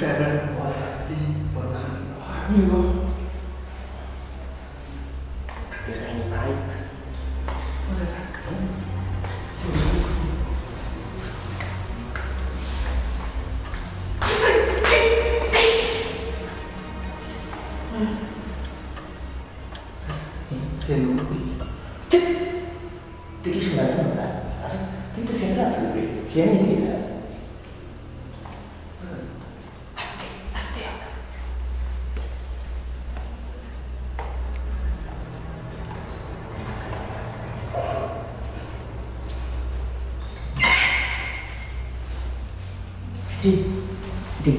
Ini baik. Masa sakit? Tadi sudah ada, asal itu siapa tu? Siapa ni saya? Hindi.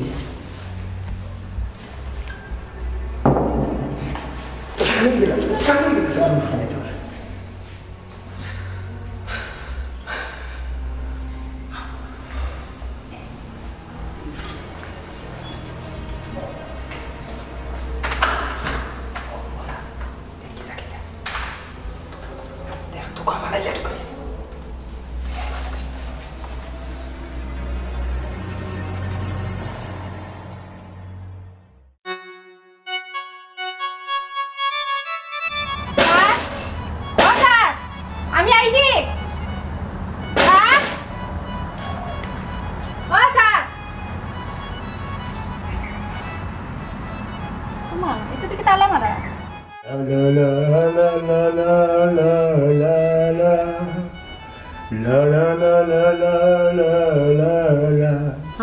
Kami sa ano ito.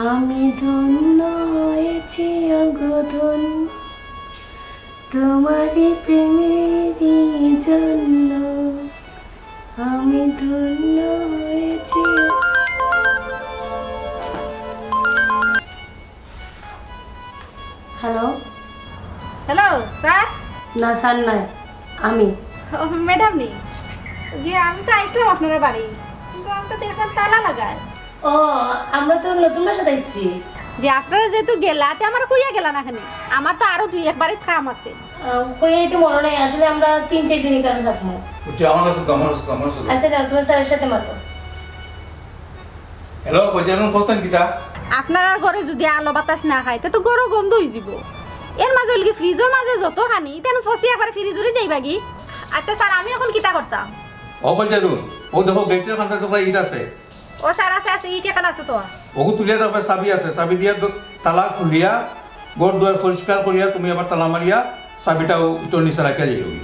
আমি ধন্য হয়েছি অগধন তোমারই প্রেমেরই জন্য আমি ধন্য হয়েছি। Hello hello sir. না স্যার নাই, আমি ম্যাডাম নেই। জি আমি তো আসলাম আপনার বাড়ি, কিন্তু আমি তো দেখলাম তালা লাগায়। ও আমরা তো নতুন বাসা দিচ্ছি। যে আপনারা যেহেতু গেলাতে আমার কইয়া গেলা না এখানে, আমার তো আরো দুই একবারই কাম আছে। কইয়া তো মনে নেই, আসলে আমরা 3-4 দিনের কারণে থাকবো। আচ্ছা যাও তোমার স্যারের সাথে মাতো। হ্যালো কইজানুন কোস্তান কিতা? আপনার ঘরে যদি আলো বাতাস না খায় তো গরু গন্ধ হয়ে যাব। এর মাঝে হল কি ফ্রিজের মাঝে যত খানি তেন ফসি একবার ফ্রিজ উড়ে যাইবা কি। আচ্ছা স্যার আমি এখন কিতা করতাম? ও কইজানুন ও দেখো গেটের কাছে তো ইট আছে। ও স্যার আছে আছে ইট এখানে আছে তো। ওগু তুলিয়া তারপরে চাবি আছে, চাবি দিয়া তালা খুলিয়া ঘর দুয়ার পরিষ্কার করিয়া তুমি আবার তালা মারিয়া চাবিটাও ইটোর নিচে রাখিয়া যাইবি।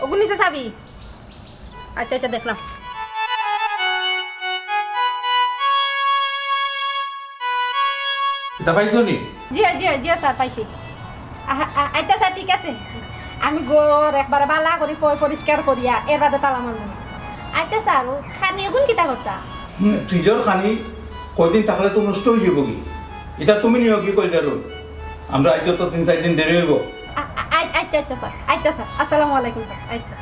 ওগু নিচে চাবি? আচ্ছা আচ্ছা দেখলাম। এটা পাইছো নি? জি জি জি স্যার পাইছি। আচ্ছা স্যার ঠিক আছে, আমি ঘর একবার বালা করি পরিষ্কার করিয়া এর বাদে তালা মারব। আচ্ছা স্যার ও খানি এখন কিতা করতা? ফ্রিজের খানি কয়দিন থাকলে তো নষ্ট হয়ে যাবো কি, এটা তুমি নিও কি কইজানুন? আমরা আইতে তো 3-4 দিন দেরি হইব। আচ্ছা আচ্ছা স্যার, আচ্ছা স্যার, আসসালামু আলাইকুম স্যার। আচ্ছা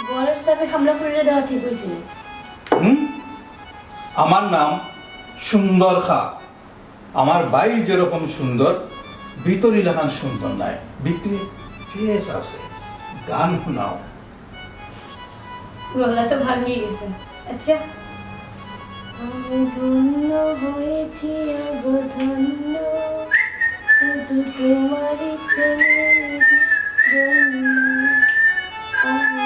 ঘরের চাবি হামলা করে দেওয়া ঠিক হয়েছিল। আমার নাম সুন্দর খা। আমার বাইর যেরকম সুন্দর, ভিতরি লেখান সুন্দর নাই, ভিতরে ফেস আছে। গান শোনাও। গলা তো ভাঙিয়ে গেছে। আচ্ছা আমি ধন্য হয়েছি অগধন্য শুধু তোমারই প্রেমের জন্য আমি।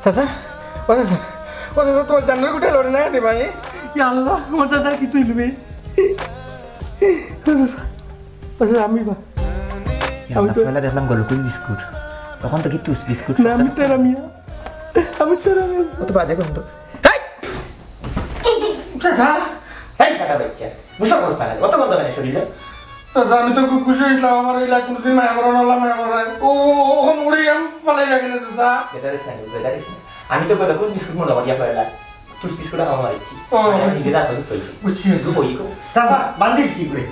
চাচা তোমার জানার কোথায় লড়ে না রে ভাই আল্লাহ আমার চাচার কি তুই লুবি আমি দেখলাম গলকুল বিস্কুট তখন তো কি তুস বিস্কুট না আমি তেরা ও তো বাজে গন্ধ চাচা এই কাটা বাচ্চা মুসা অবস্থা লাগে কত গন্ধ মানে শরীরে চাচা আমি তো খুব খুশি হইলাম আমার এই লাখ কোনোদিন মায়া মরা নলাম মায়া মরা ও ওখান উড়ে পালাই লাগে না চাচা বেদারিস না আমি তো গলকুল বিস্কুট মনে করিয়া ফেলা তুস বিস্কুট আমার ইচ্ছি নিজে দাঁত কইছি বুঝছি কইকো চাচা বান্ধিলছি করে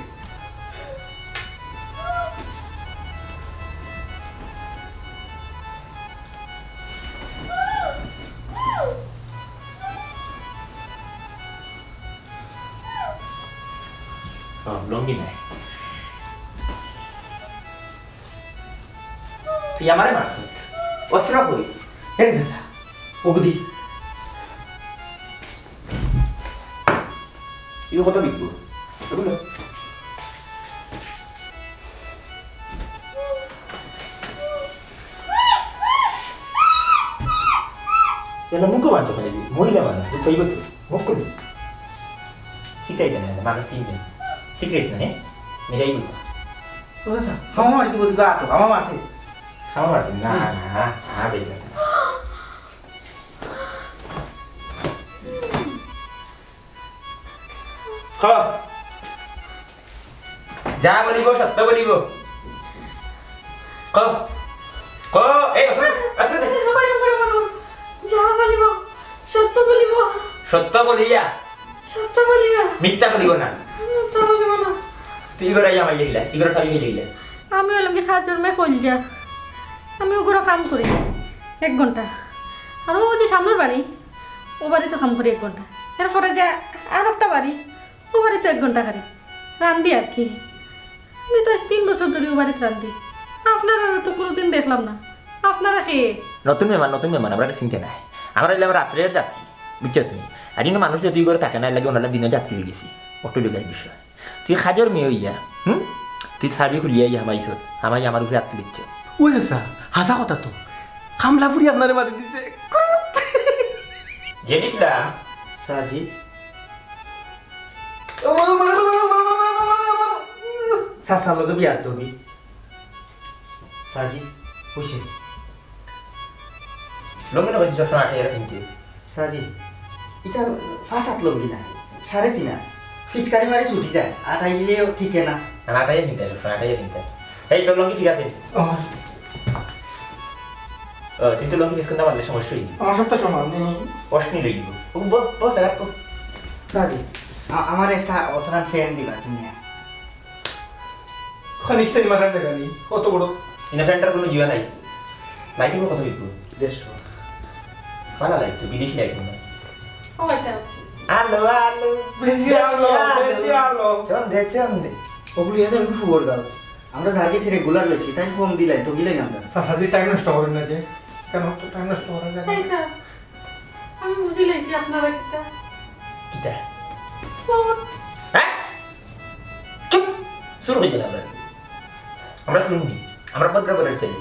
লঙ্গি নাই তুই আমারে মারছ অস্ত্র করি এর চাচা ওগুদি 이거 갖다 믿고 그래 얘는 묶어만 줘 그냥 머리가 많아 또 이것도 먹고 시크릿이네 마음에 쓰이는 시크릿이네 내가 입을 거야 그래서 가만 이거 누가 또 가만 왔어 가만 왔어 나 되겠다 খ যা বলিব সত্য বলিব ক ক এই আসলে যা বলিব সত্য বলিব সত্য বলিয়া মিথ্যা বলিব না তুই করে আমায় লিখলা ইগর সবই লিখলা আমি হলাম কি খাজর মে কইল যা আমি ওগুলো কাম করি 1 ঘন্টা আর ও যে সামনের বাড়ি ও বাড়ি তো কাম করি 1 ঘন্টা এরপরে যা আর একটা বাড়ি ও বাড়ি তো 1 ঘন্টা খালি রান্ধি আর কি আমি তো 3 বছর ধরে ও বাড়িতে রান্ধি আপনারা তো কোনোদিন দেখলাম না আপনারা কে নতুন মেহমান আমরা চিন্তা নাই আমরা এলাম রাত্রের যাত্রী বুঝছো তুমি আর ইনো মানুষ যদি করে থাকে না লাগে ওনারা দিনে যাত্রী হয়ে গেছি অটো লেগার বিষয় তুই খাজর মেয়ে হইয়া তুই ছাড়বি খুলিয়া ইয়া হামাইছ হামাই আমার উপরে আত্ম দিচ্ছ ওই চাচা হাসা কথা তো কামলা ফুড়ি আপনারে মারি দিছে জেনিসলাম সাজি চাচা লগে বিয়ার দবি সাজি বুঝছি লঙ্গি না বলছি 8,000 কিনতে সাজি এটা 5-7 লঙ্গি না 3.5 ফিসকারি মারি ছুটি যায় 8 আইলেও ঠিক না 8,000 কিনতে 8,000 কিনতে এই তোর লঙ্গি ঠিক আছে তুই তো লঙ্গি মিস করতে পারলে সমস্যা হয়ে আমার সবটা সমান প্রশ্নই লই দিব বস রাখো সাজি আমার একটা অথরান ফ্রেন্ড দিবা তুমি খানিকটা মারার জায়গা নেই কত বড় ইনা ফ্রেন্ডার কোনো জিয়া নাই লাইটিং কত হইতো 150 ভালো লাগতো বিদেশি লাইটিং ও আচ্ছা আলো বেশি আলো চল দে ওগুলো এত একটু ফুয়ার দাও আমরা ধারকে রেগুলার বেশি তাই ফোন দিলাই তো গিলাই আমরা চাচা টাইম নষ্ট করেন না যে কেন তো টাইম নষ্ট করা যায় এই স্যার আমি বুঝি লাইছি আপনারা কিটা হ্যাঁ চুপ শুরু হয়ে গেল আমরা শুনুনি আমরা পদ্র করে ছেলে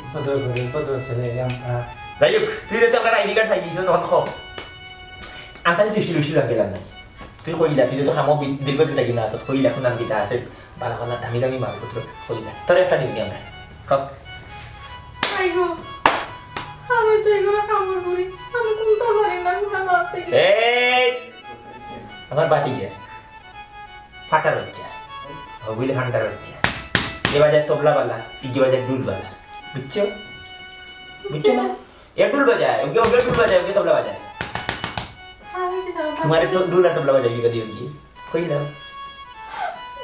যাই হোক তুই যদি আমরা আইডি কার্ড খাই দিয়েছ তখন খ আনতে দৃষ্টি লাগে না তুই কইলা তুই তো খামো দীর্ঘদিন থাকি না আসত কইলা এখন কিতা আছে বালা দামি মালপত্র কইলা তোর একটা দিবি আমরা খাও আইগো আমি তো এগুলো খাবার করি আমি কোনটা জানি না কোনটা আছে এই আমার বাটি গে ফাটার হচ্ছে ওগুলি ফাটার হচ্ছে এ বাজার তবলা वाला তিজি বাজার ডুল वाला বুঝছো বুঝছো না এ ডুল বাজায় ওকে ডুল বাজায় ওকে তবলা বাজায় আমি কি জানি तुम्हारे तो डुल और तबला बजाएगी कदी होगी कोई ना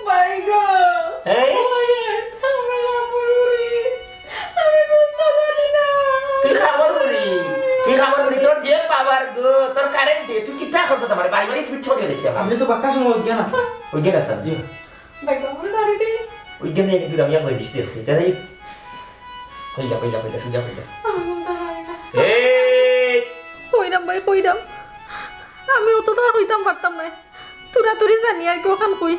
মাই গড এই আমি রামপুরি আমি কোনটা জানি না তুই খাবার করি তোর যে পাওয়ার গো তোর কারেন্ট দে তুই কিটা করছ তোমার বাড়ি বাড়ি ফিট ছড়িয়ে দিছিস আপনি তো বাক্কা সময় অজ্ঞান আছে ওই যে রাস্তা জি ভাই কোন দাঁড়ি দি ওই যে নিয়ে তুই রামিয়া করে দিছিস তাই কইলা সুজা কইলা আমি কোনটা জানি না এই কইরাম ভাই কইরাম আমি অতটা হইতাম পারতাম না তুরি জানি আর কি ওখান কই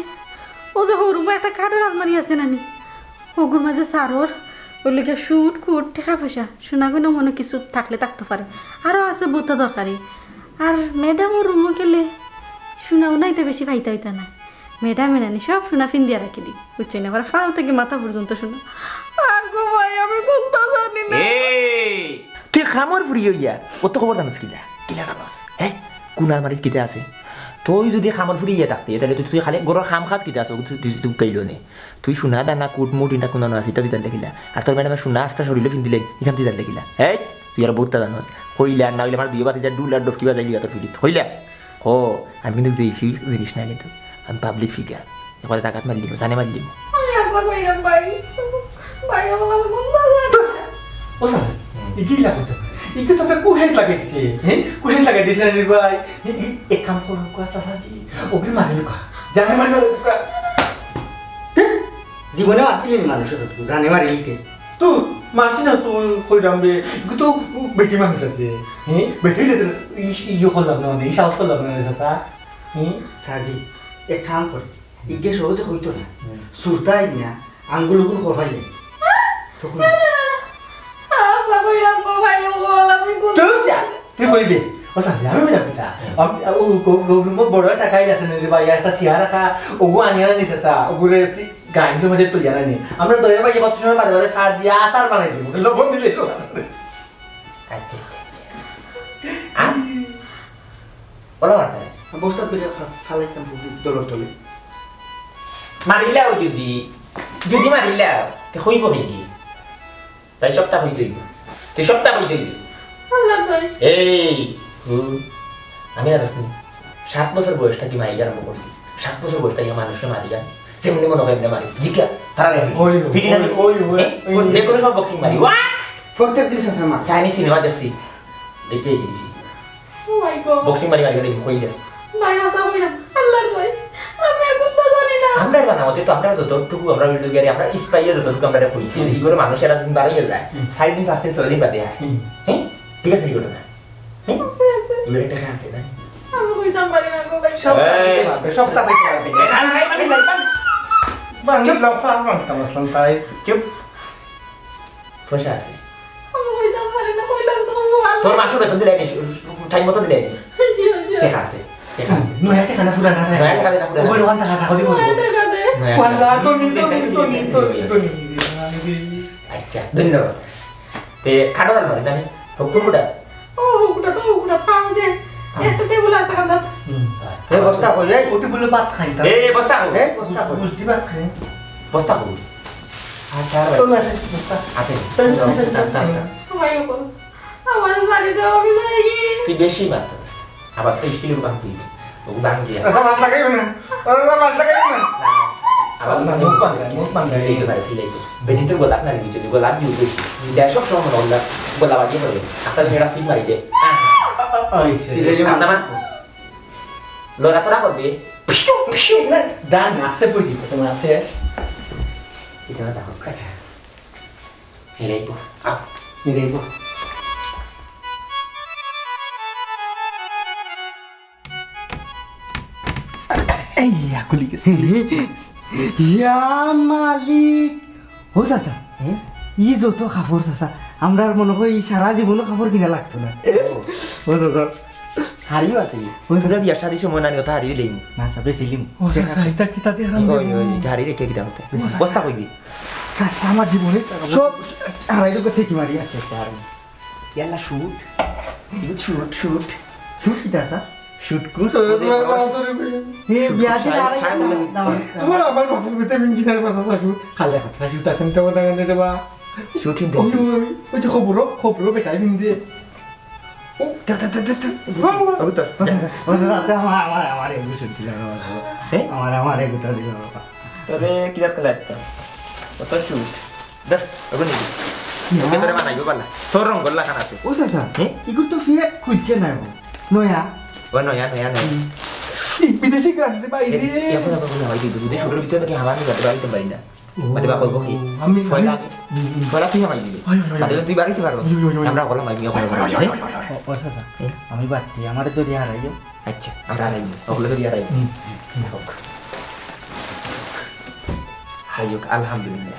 ও যে হরুমা একটা কাঠের আলমারি আছে নানি ওগুর মাঝে সারোর ওর লিগে শুট কুট টাকা পয়সা শোনা কোনো মনে কিছু থাকলে থাকতে পারে আরও আছে বোতা দরকারি আর ম্যাডাম ওর রুমে গেলে শোনাও নাইতে বেশি ভাইতে হইতা না ম্যাডামে নানি সব শোনা ফিন দিয়া রাখি দিই বুঝছি না আবার ফাও থেকে মাথা পর্যন্ত শোনা আর গো ভাই আমি কোনটা জানি না এই তুই খামর পুরি হইয়া কত খবর জানিস কিলা জানিস হ্যাঁ কোন আলমারিত কিটা আছে তুই যদি খামর ফুরি ইয়ে থাকতে তাহলে তুই খালি গরুর খাম খাস কিটা আছে তুই কাইলো নে তুই শোনা দানা কুট মুট ইটা কোনো আছে এটা তুই জান দেখিলা আর তোর ম্যাডামে শোনা আস্তা শরীরে ফিন দিলে এখান তুই জান দেখিলা হ্যাঁ তুই আর বহুত জানোস হইলা না হইলে আমার দুই বাতি যা ডুল আর ডফ কিবা যাইলি তোর ফিরিত হইলা ও আমি কিন্তু যে জিনিস না কিন্তু আমি পাবলিক ফিগার এবার জায়গাত মারি দিব জানে মারি দিব আমি আশা কইরাম ভাই ভাই আমার কোনটা জানি ও স্যার ইগিলা কত ইকে তো কুশেন লাগাই দিছে হ্যাঁ কুশেন লাগাই দিছে রে ভাই এক কাম করো কোয়া সাসাজি ওকে মারিলো কা জানে মারিলো কা জীবনে আসিলেন মানুষের তো জানে মারিলকে তো মাসি না তো কই রামবে তো বেটি মানুষ আছে হ্যাঁ বেটি লে ইয়ো করলাম না এই সাহস করলাম না সাসা হ্যাঁ সাজি এক কাম করে ইকে সহজে হইতো না সুরতাই না আঙ্গুলগুলো করবাইলে তখন আশা কইরাম গো ভাই ও আমি কোন তুই যা তুই কইবে ও সাসা আমি বলা কথা আমি ও গো বড় টাকাই আছে না রে ভাই একটা চেয়ার রাখা ওগো আনিয়া নিছে সা ওগুরে গাইন্ডের মধ্যে তো জানা নেই আমরা দয়া ভাই কত সময় বারে বারে খাট দিয়ে আচার বানাই দিব লবণ দিলে তো আচ্ছা বলো মারতে বস্তা করে ফালাইতাম দলর তলে মারিলাও যদি মারিলাও তে হইব কি তাই সপ্তাহ হইতে হইব তুই সপ্তাহ হইতে হইব আল্লাহ ভাই এই আমি আর 7 বছর বয়স থেকে মারি আরম্ভ করছি 7 বছর বয়স থেকে মানুষকে মারি জানি সেমনি মনে হয় না মারি জিকা তারা ভিডিও না ওই যে কোনো সব বক্সিং মারি প্রত্যেক দিন সাথে মার চাইনিজ সিনেমা দেখছি দেখে গেছি ও মাই গড বক্সিং মারি দেখি কইলে ভাই আশা কইরাম আল্লাহ ভাই আমি আর কোনটা জানি না আমরা জানা মতে তো আমরা যতটুকু আমরা ভিডিও গেরি আমরা স্পাইয়া যতটুকু আমরা কইছি এই করে মানুষের আসলে বাড়াই যায় 6 দিন 5 দিন 6 দিন বাদে হ্যাঁ ঠিক আছে এগুলো না হ্যাঁ এগুলো একটা আছে না আমি কইতাম পারি না গো ভাই সপ্তাহ পাইতে পারবে বাংলা লাফা বাংলা তাই চুপ পয়সা আছে আমি কইতাম পারি না কইলাম তো তোর মাসে বেতন দিলে টাইম মতো দিলে জি জি দেখা আছে নয়া একটা খানা ফুরা না নয়া একটা খানা ফুরা না। ওই ওয়ান টাকা খালি বলবো দেখা দে ওয়াল্লাহ তো নি আচ্ছা ধন্যবাদ তে খাটো দাল মারি জানি হুকুমটা ও হুকুটা থাম যে একটা টেবিল আছে কাঁদা এই বস্তা কই এই ওটি বলে ভাত খাই তা এই বস্তা এই বস্তা কই বুঝদি ভাত খাই বস্তা কই আচ্ছা তো আছে বস্তা আছে ভাই ও আমার জানি তো আমি যাই কি তুই বেশি মাত্রাস আবার তো স্টিলের বাং তুই ও বাং দিয়া আচ্ছা মাছ লাগাই না মাছ লাগাই না আবার মুখ বাং এই তো তাই সিলাই তো বেনিতে গোলাপ না দিতে গোলাপ দিও বেশি দেশক সময় হল গোলাপ দিয়ে পড়ে আপনার মেরা সিট মারি দে ওই সিলে আপনার লোরা ছাড়া করবে দান আছে বুঝি তোমার শেষ এটা না দেখো কাছে এলাই তো নিরেব এই আকুলি গেছে ইয়া মালিক ও চাচা ই যত খাবার চাচা আমরা মনে হয় সারা জীবনও খাবার কিনা লাগতো না ও চাচা হারিও আছে তোরা বিয়ার সাথে সময় না কথা হারিয়ে লইম না সাবে সিলিম ও চাচা এটা কি তাতে ওই ওই হারি রেখে কিটা হতে বস্তা কইবি চাচা আমার জীবনে সব হারাই তো ঠিকই মারি আছে ইয়াল্লা শুট ইগু শুট শুট শুট কিতা স্যার শুট কুস হে বিয়া দিলে আর আমার আমার বাপের ভিতরে ইঞ্জিনিয়ার পাস আছে শুট খালে খাটা শুট আছে তো না গানে দেবা শুটিং ওই ওই যে খবর বেটাই দিন দিয়ে ও তা আবু তো আমার এগুলো শুট দিল হ্যাঁ আমার এগুলো দিল তবে কি রাত কালা কত শুট দর আবু নি ওকে তোরে মানাইবো পারলা তোর রং গল্লা খানা আছে ও স্যার এগুলো তো ফিরে খুঁজছে না নয়া ও নয়া বিদেশি গ্রান্ডে বাইরে ইয়াসা তো বলে হয় দিদু দেশ শুরুর ভিতরে কি আমার নিয়ে বাড়িতে পারি না মানে বাবা কই আমি ফয়লা তুই আমায় দিবি তাহলে তুই বাড়িতে পারবো আমরা বললাম আমি ওখানে ও স্যার আমি বাড়তি আমার তো দিয়া রাইও আচ্ছা আমরা রাইবো ওগুলো তো দিয়া রাইবো হাইক আলহামদুলিল্লাহ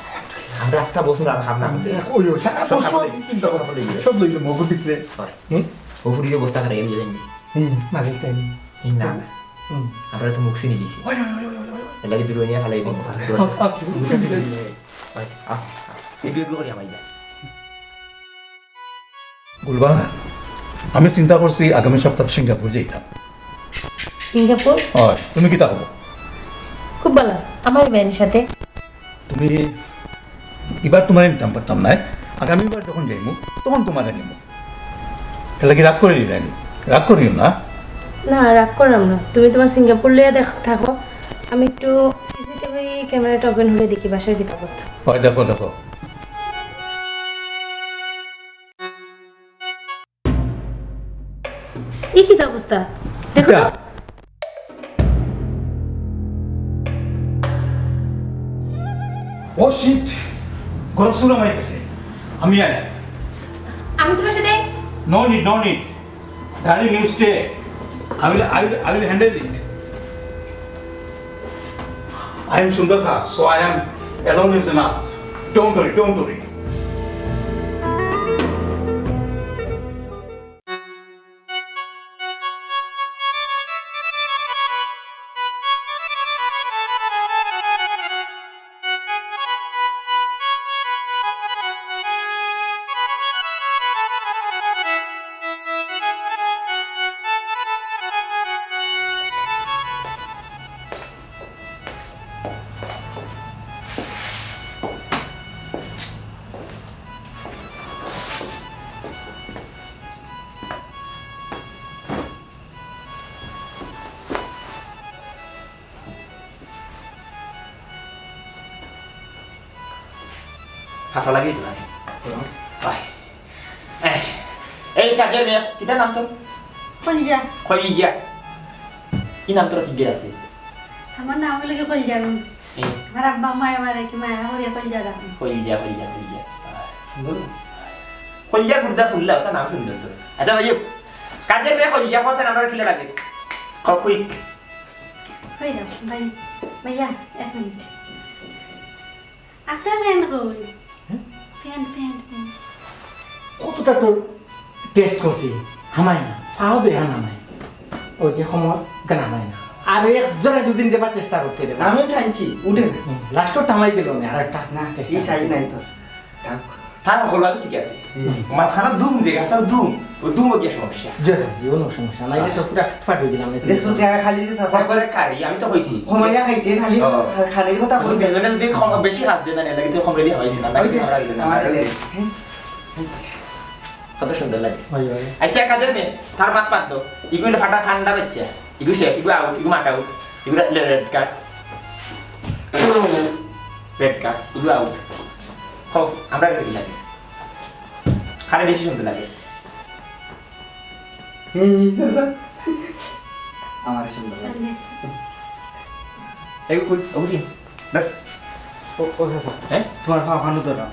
আমরা রাস্তা বসুন আলহামদুলিল্লাহ ওই সারা বছর চিন্তা কথা বলে সব লইলো মগর ভিতরে ও ফুরিয়ে বস্তা খারাই গেলে যাইনি মালিক তাই না আমরা তো মুখসিনি দিছি এলাকি দূরে নিয়ে খালাই দিন গুলবান আমি চিন্তা করছি আগামী সপ্তাহে সিঙ্গাপুর যাইতাম সিঙ্গাপুর হয় তুমি কি তা হবো খুব ভালো আমার মেয়ের সাথে তুমি এবার তোমার নিতাম পারতাম না আগামীবার যখন যাইমু তখন তোমার নিব এলাকি রাগ করে নিলাম রাগ করিও না না রাগ করলাম না তুমি তোমার সিঙ্গাপুর লিয়ে থাকো আমি একটু সিসিটিভি ক্যামেরাটা ওপেন হলে দেখি বাসার কি অবস্থা হয় দেখো দেখো এই কি অবস্থা দেখো তো। ও শিট গরম সুরা মাই গেছে আমি আয় আমি তোমার সাথে no need darling you stay I will handle it. I am Sundar Kha, so I am alone is enough. Don't worry. ফাটা লাগিয়ে দিলাম এই কাজের মেয়ে কিটা নাম তোর কলজা খলিজা কি নাম তোর কি গে আছে আমার নাম হলো কলজা আমার আব্বা মায়া মারে কি মায়া হরিয়া কলজা রাখি খলিজা খলিজা গুড়দা ফুললা ওটা নাম সুন্দর তোর আচ্ছা ভাই কাজের মেয়ে খলিজা কোসে নাম কিলে লাগে কুইক হই না ভাই ভাইয়া এক মিনিট আপনার ফ্যান কই ফ্যান কতটা তোর টেস্ট করছি হামাই না চাও দে হামাই ওই যে সময় গান হামাই না আর একজনে দুদিন দেবার চেষ্টা করতে দেবে আমি টানছি উঠে লাস্টও থামাই গেল না আর একটা না এই সাইড নাই তো তার হলবা ঠিক আছে মাঝখানে দুম জায়গা আছে দুম ও দুম কি সমস্যা জেস জীবন সমস্যা নাইলে তো পুরা ফাট হয়ে দিলাম দেখছো টাকা খালি যে সাসা তারপরে কারি আমি তো কইছি ঘুমাইয়া খাইতে খালি খানের কথা বল বলতে যেজনে যদি কম বেশি হাত দেন না লাগে তো কম রেডি হইছে না লাগে আমরা গেল না কত সুন্দর লাগে আচ্ছা কাজের মেয়ে তার মাত পাত দাও ইগুলো ফাটা ঠান্ডা বাচ্চা ইগু শেফ ইগু আউট ইগু মাটা আউট ইগু রেড কার্ড ইগু আউট হো আমরা কি লাগে খালি বেশি সুন্দর লাগে আমার সুন্দর লাগে এই কই ওই দেখ ও সাসা হ্যাঁ তোমার ফাফানো তো না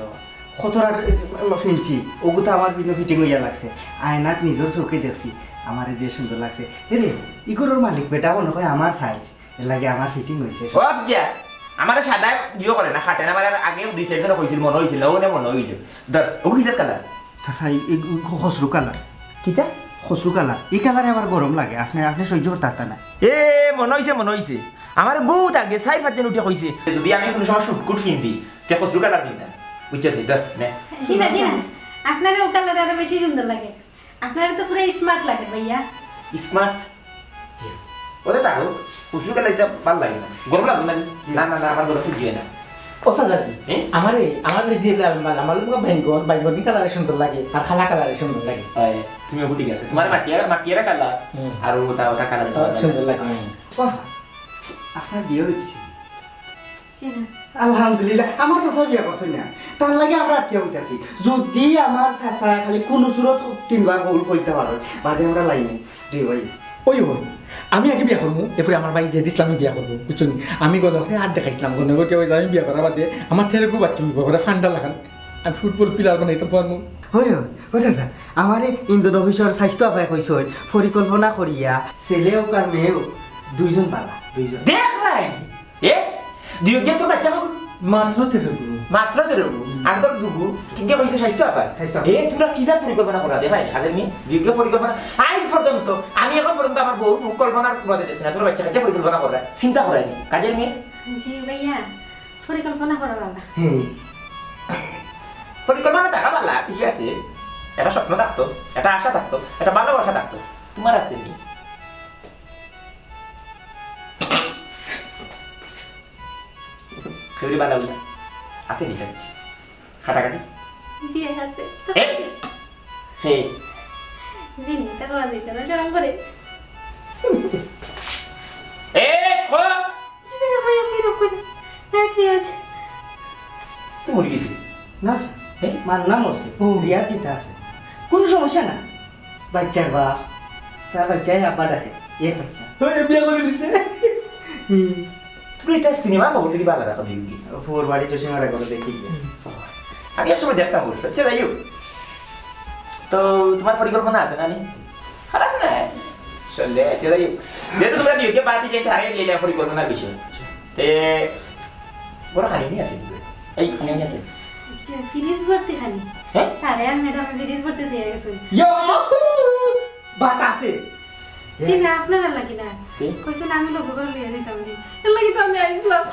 কতটা ফিনছি ওগুলো আমার বিভিন্ন ফিটিং হইয়া লাগছে আয়নাত নিজের চোখে দেখছি আমার যে সুন্দর লাগছে রে ইগোর মালিক বেটা মনে হয় আমার সাইজ এর লাগে আমার ফিটিং হয়েছে ও আফজা আমার সাদা জিও করে না খাটে না আমার আগে দুই সাইড করে কইছিল মনে হইছিল ও না মনে হইল ধর ও কি জাত কালার সাসা এই খসরু কালার কিটা খসরু কালার এই কালারে আবার গরম লাগে আপনি সহ্য করতে না এ মনে হইছে আমার বহুত আগে সাইড ফাজেন উঠে কইছে যদি আমি কোনো সময় শুটকুট কিনতি তে খসরু কালার কিনতাম বুঝছো তুই ধর নে দিনা আপনার ও কালার আরো বেশি সুন্দর লাগে আপনার তো পুরো স্মার্ট লাগে ভাইয়া স্মার্ট ওদের থাকো কুসুর কালে এটা ভালো লাগে না গরম লাগবে না না না আমার গরম ফুজিয়ে না ও সাজাজি আমার যে লাল মাল আমার পুরো বাইগনি কালারে সুন্দর লাগে আর খালা কালারে সুন্দর লাগে তুমি ওগুলো ঠিক আছে তোমার মাটিয়ারা কালার আর ওটা কালার সুন্দর লাগে আপনার বিয়ে হয়েছে আলহামদুলিল্লাহ আমার চাচা বিয়া করছে না তার লাগে আমরা আটকে উঠেছি যদি আমার চাচা খালি কোনো সুরত 3 বার কবুল করতে পারে বাদে আমরা লাইনে 2 ভাই ওই আমি আগে বিয়া করবো এরপরে আমার ভাই যে দিছিলাম আমি বিয়া করবো বুঝছো আমি গেল আর দেখাইছিলাম গণগর কেউ আমি বিয়া করা বাদে আমার ছেলে খুব বাচ্চা করে ফান্ডা লাগান আমি ফুটবল প্লেয়ার বানাইতে পারবো হয় ও চাচা আমার ইন্দোর অফিসর স্বাস্থ্য আপায় কইস পরিকল্পনা করিয়া ছেলে হোক আর মেয়ে হোক 2 জন পালা 2 জন দেখ নাই দুই তো বাচ্চা হবে মাত্র তেরো আর তোর দুগু কিন্তু কইতে স্বাস্থ্য আপায় তোমরা কি যা পরিকল্পনা করা দে ভাই আগে আমি দুইকে পরিকল্পনা আই পর্যন্ত আমি এখন পর্যন্ত আমার বউ কল্পনার করে দিতেছি না তোর বাচ্চা কাছে পরিকল্পনা করা চিন্তা করাইনি কাজের মেয়ে জি ভাইয়া পরিকল্পনা করা বাবা পরিকল্পনা থাকা ভালো ঠিক আছে একটা স্বপ্ন থাকতো একটা আশা থাকতো একটা ভালোবাসা থাকতো তোমার আছে নি খেউরি বানাও না আছে নি খাটাখাটি জি আছে হে জি নি তার বাজে কেন জরম করে খো জি ভাইয়া কি রকম না কি আছে তুই মরে গেছিস না মার নাম হচ্ছে বিয়া চিন্তা আছে কোনো সমস্যা না বাচ্চার বাপ তার বাচ্চাই আব্বা ডাকে বাচ্চা বিয়া করে দিছে তুমি এটা সিনেমা কখন থেকে ভালো রাখো দিবি ফোর বাড়ি তো সিনেমাটা করে দেখি আমি একসময় দেখতাম অবশ্য যাই হোক তো তোমার পরিকল্পনা আছে না খারাপ না চলে যাই হোক যেহেতু তোমরা দুইকে বাতি যেতে হারিয়ে গেলে পরিকল্পনার বিষয় তে বড় খানি আছে এই খানি আছে ফিনিশ করতে খালি হ্যাঁ আরে আর ম্যাডাম ফিনিশ করতে দিয়ে গেছে বাত আছে চিনা আপনারা লাগি না কইছেন আমি লোক করে লিয়ে দিতাম নি এর লাগি তো আমি আইছিলাম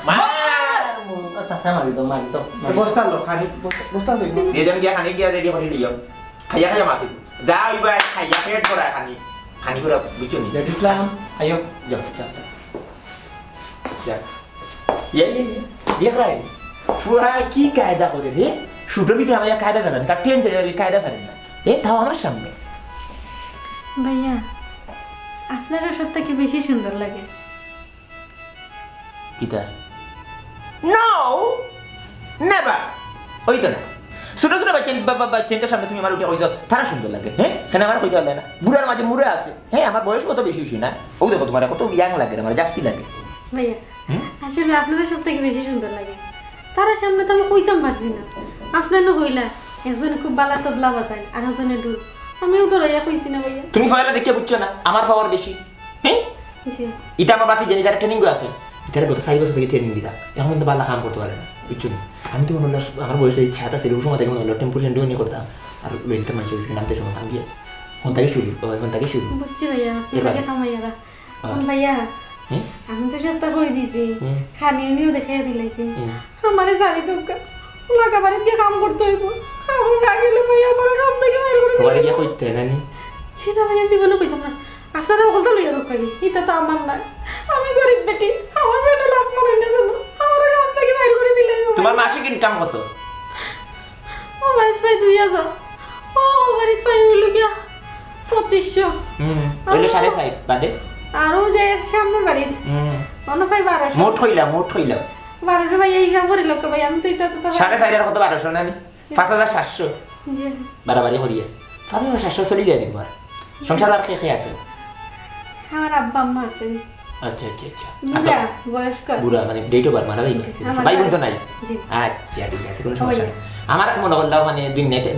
চাচা মারি তো বস্তা লো খালি বস্তা লই এরকম গিয়া খানি গিয়া রেডি করে দিও খাইয়া মাতি যা ওইবার খাইয়া পেট ভরা খানি খানি করে বুঝছো নি দেখলাম আয়ো যাও যাও যা দেখ রাই ফুরা কি কায়দা করে রে শুটের ভিতরে আমার কায়দা জানেন কার টেন কায়দা জানেন না তাও আমার সামনে ভাইয়া আপনারা সব থেকে বেশি সুন্দর লাগে কিতা নো নেভার ওই তো না ছোট ছোট বাচ্চাটার সামনে তুমি আমার উঠে কইছো তারা সুন্দর লাগে হ্যাঁ কেন আমার কইতে পারলে না বুড়ার মাঝে মুড়ে আছে হ্যাঁ আমার বয়স কত বেশি হইছি না ও দেখো তোমার কত ইয়াং লাগে আমার জাস্তি লাগে ভাইয়া আসলে আপনাদের সব থেকে বেশি সুন্দর লাগে তারা সামনে তো আমি কইতাম পারছি না আপনার হইলা একজনে খুব বালা তবলা বাজায় আর একজনে ডুল আমিও ডরাইয়া কইছি না ভাইয়া তুমি ফাইলা দেখে বুঝছো না আমার পাওয়ার বেশি হ্যাঁ এটা আমার বাতি জেনে যারা ট্রেনিং আছে এটার গত 4 বছর থেকে ট্রেনিং দিতাম এখন কিন্তু বালা কাম করতে পারে না বুঝছো না আমি তো মনে আমার বয়সে ইচ্ছা আছে সেরকম সময় থেকে মনে হলো টেম্পো হ্যান্ডও নিয়ে করতাম আর ওইটা মানুষের নামতে সময় আমি গিয়ে কোন থেকে শুরু বুঝছি ভাইয়া আপনাকে খামাইয়ারা ভাইয়া আমি তো সবটা কই দিছি খানি উনিও দেখাই দিলাইছি আমারে জানি তো লাগাবারে দিয়ে কাম করতে হইব আমি না গেলে ভাইয়া আমার কাম থেকে বাইরে করে তোমার গিয়ে কইতে নানি ছিনা ভাইয়া জীবনে কইতাম না আপনারা বলতে লইয়া রাখবি এটা তো আমার না আমি গরিব বেটি আমার বেটা লাভ মানে না জানো আমার কাম থেকে বাইরে করে দিলে তোমার মাসিক ইনকাম কত ও বাড়িতে পাই 2000 ও বাড়িতে পাই হইলো কি 2500 হইলো 6.5 বাদে আর ও যে সামনের বাড়ি মনে পাই 1200 মোট হইলা 1200 ভাই এই কাম করে লোক ভাই আমি তো এটা তো 4.5 এর কত 1200 নানি 5700 জি বাড়াবাড়ি হরিয়া 5700 চলি যায় তোমার সংসার আর খেয়ে আছে আমার আব্বা আম্মা আছে আচ্ছা আচ্ছা আচ্ছা বুড়া বয়স্ক বুড়া মানে ডেট ওভার মারা যাইছে ভাই বোন তো নাই জি আচ্ছা ঠিক আছে কোনো সমস্যা নেই আমার মনে করলাম মানে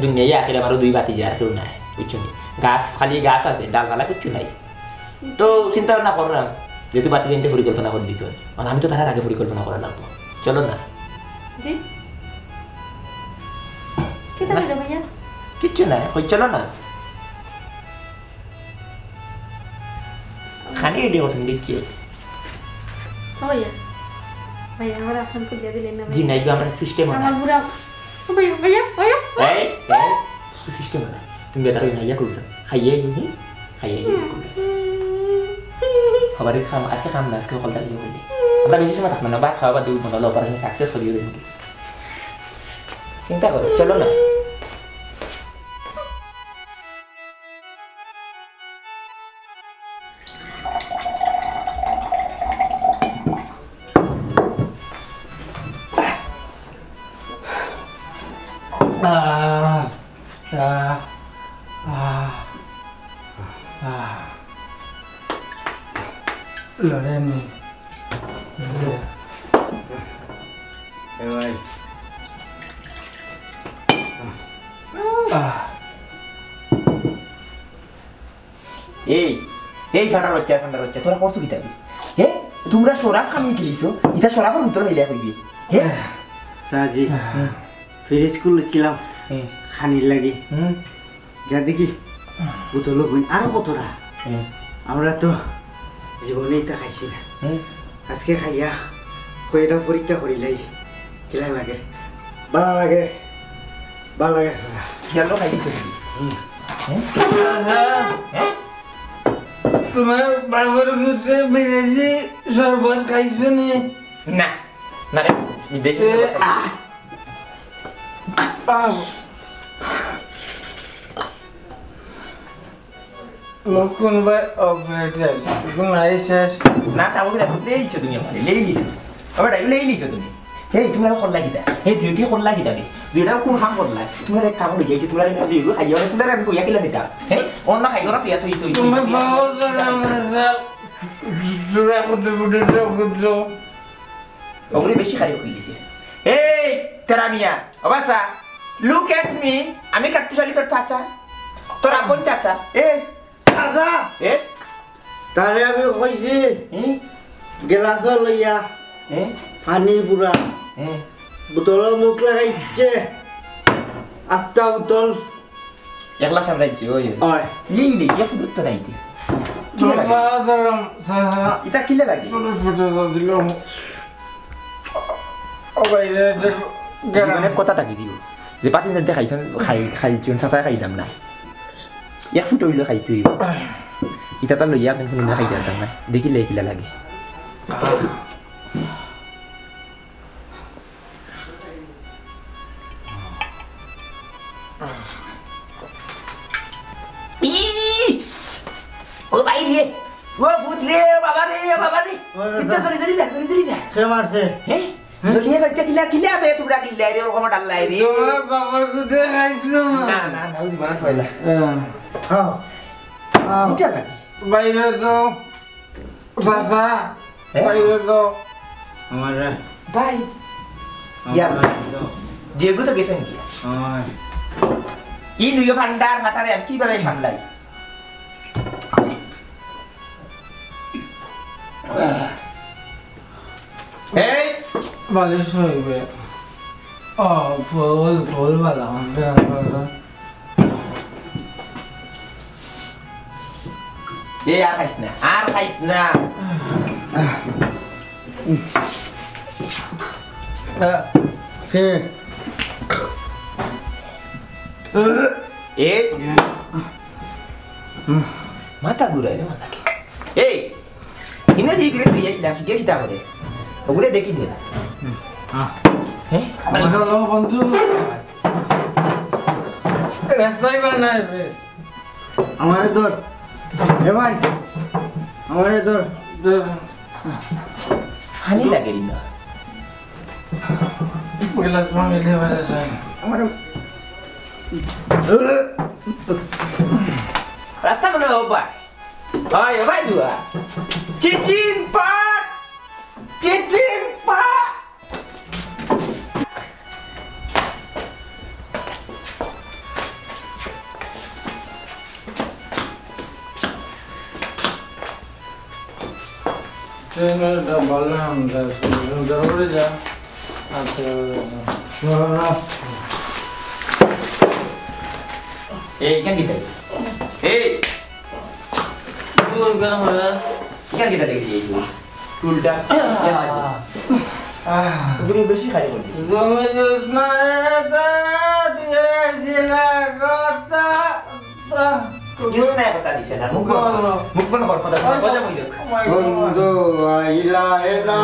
দুনিয়ায় আখের আমারও দুই বাতি যায় কেউ নাই বুঝছো নি গাছ খালি গাছ আছে ডালপালা কিচ্ছু নাই তো চিন্তা ভাবনা করলাম যেহেতু বাতি দিনতে পরিকল্পনা করে দিছ মানে আমি তো তার আগে পরিকল্পনা করা লাগবো চলো না জি কি তাহলে ভাইয়া কিচ্ছু নাই কই চলো না খানি রেডি করছেন দেখি ভাইয়া ভাইয়া আমার আপন কো দিয়ে দিলেন না জি নাই আমরা সিস্টেম আমার বুড়া ভাইয়া ভাইয়া ভাইয়া এই সিস্টেম না তুমি বেটা কই খাইয়া করবে খাইয়ে নি খাইয়ে খবরে খাম আজকে খাম না আজকে কলটা দিয়ে বলি আমরা বেশি সময় থাকবো না বা খাওয়া দিও বন্ধ অপারেশন সাকসেস করিয়ে দেব চিন্তা করো চলো না Loreni. ভাই এই ফাটার বাচ্চা তোরা করছো কি তাই হে তোমরা সরাফ খামিয়ে খেলিছো এটা সরাফের উত্তর হইলা কইবি হে রাজি ফিরে স্কুল ছিলাম খানির লাগে যা দেখি বুতল বই আরো কতটা আমরা তো জীবনেই তা খাইছি না আজকে খাইয়া কয়টা পরীক্ষা করিলাই কিলা লাগে ভালো লাগে খেয়াল খাই দিছো তোমার বাবার ভিতরে বেড়েছি শরবত খাইছো নি না না রে বেশি কোনবার অপারেটর ঘুমাই শেষ না তা বলে দেখো লেইছো তুমি আমারে লেইছো আবার লেইছো তুমি এই তোমরা কোন লাগিতা এই দুইটি কোন লাগিতা রে দুইটা কোন কাম করলা তোমরা এক কাম হই গেছে তোমরা দুই খাইও না তোমরা আমি কইয়া কিলা দিতা হে অন্য খাইও না তুই তুমি বাবা জানা দুরা বুড়ে বুড়ে ওগুলি বেশি খাইও কই গেছে এই তেরামিয়া অবাসা লুক এট মি আমি কাটপুশালি তোর চাচা তোর আপন চাচা এই দাদা এ তারে আমি কইছি গেলাস লইয়া পানি পুরা বোতল মুখ লাগাইছে আটটা বোতল একলা সামলাইছি ওই হয় লিলি এক দুটো নাইতে এটা কিলে লাগে জীবনে কথা থাকি দিব যে পাতি যাতে খাইছেন খাইছেন চাচা খাইতাম না এক ফুট হইলে খাইতে এটা তার লইয়া আপনি কোনো খাই দিতাম না দেখিলে কিলা লাগে ও ভাই রে ও ভূত রে বাবা রে এটা জরি যা কে মারছে হে জলিয়ে যাইতে কিলা বে তোমরা কিলা রে ওরকম ডাল্লাই রে তোমার বাবার দুধে খাইছো না ওই জীবন ফয়লা হ্যাঁ এটা লাগে বাইরে তো চাচা বাইরে তো আমার ভাই ইয়া দিয়েগো তো গেছেন কি ই দুইও ভান্ডার ফাটারে আমি কিভাবে সামলাই এই বালিশ হইবে ও ফুল বালা এই আর খাইস না কে এই মাথা ঘুরাই দে মাথাকে এই ইনে যে গিরে দিয়ে লাফি দিয়ে কিতা করে ওগুলো দেখি দে হ্যাঁ হ্যালো বন্ধু রাস্তায় বানাইবে আমার দর এ ভাই আমার দর হানি লাগে না গিলাস ভাঙে দেবে স্যার আমার রাস্তা মনে হয় ভাই দুয়া চিচিন পা ট্রেনটা বললাম দৌড়ে যা আচ্ছা এই কেন দিতে এই কোন গরম হলো কেন দিতে দেখি এই টুলটা ওগুলো বেশি খাই বলছি তুমি দুষ্মা দিয়েছিল কত বুঝিস না কথা দিছে না মুখ বন্ধ কর কথা কথা কই দেখ বন্ধু আইলা এনা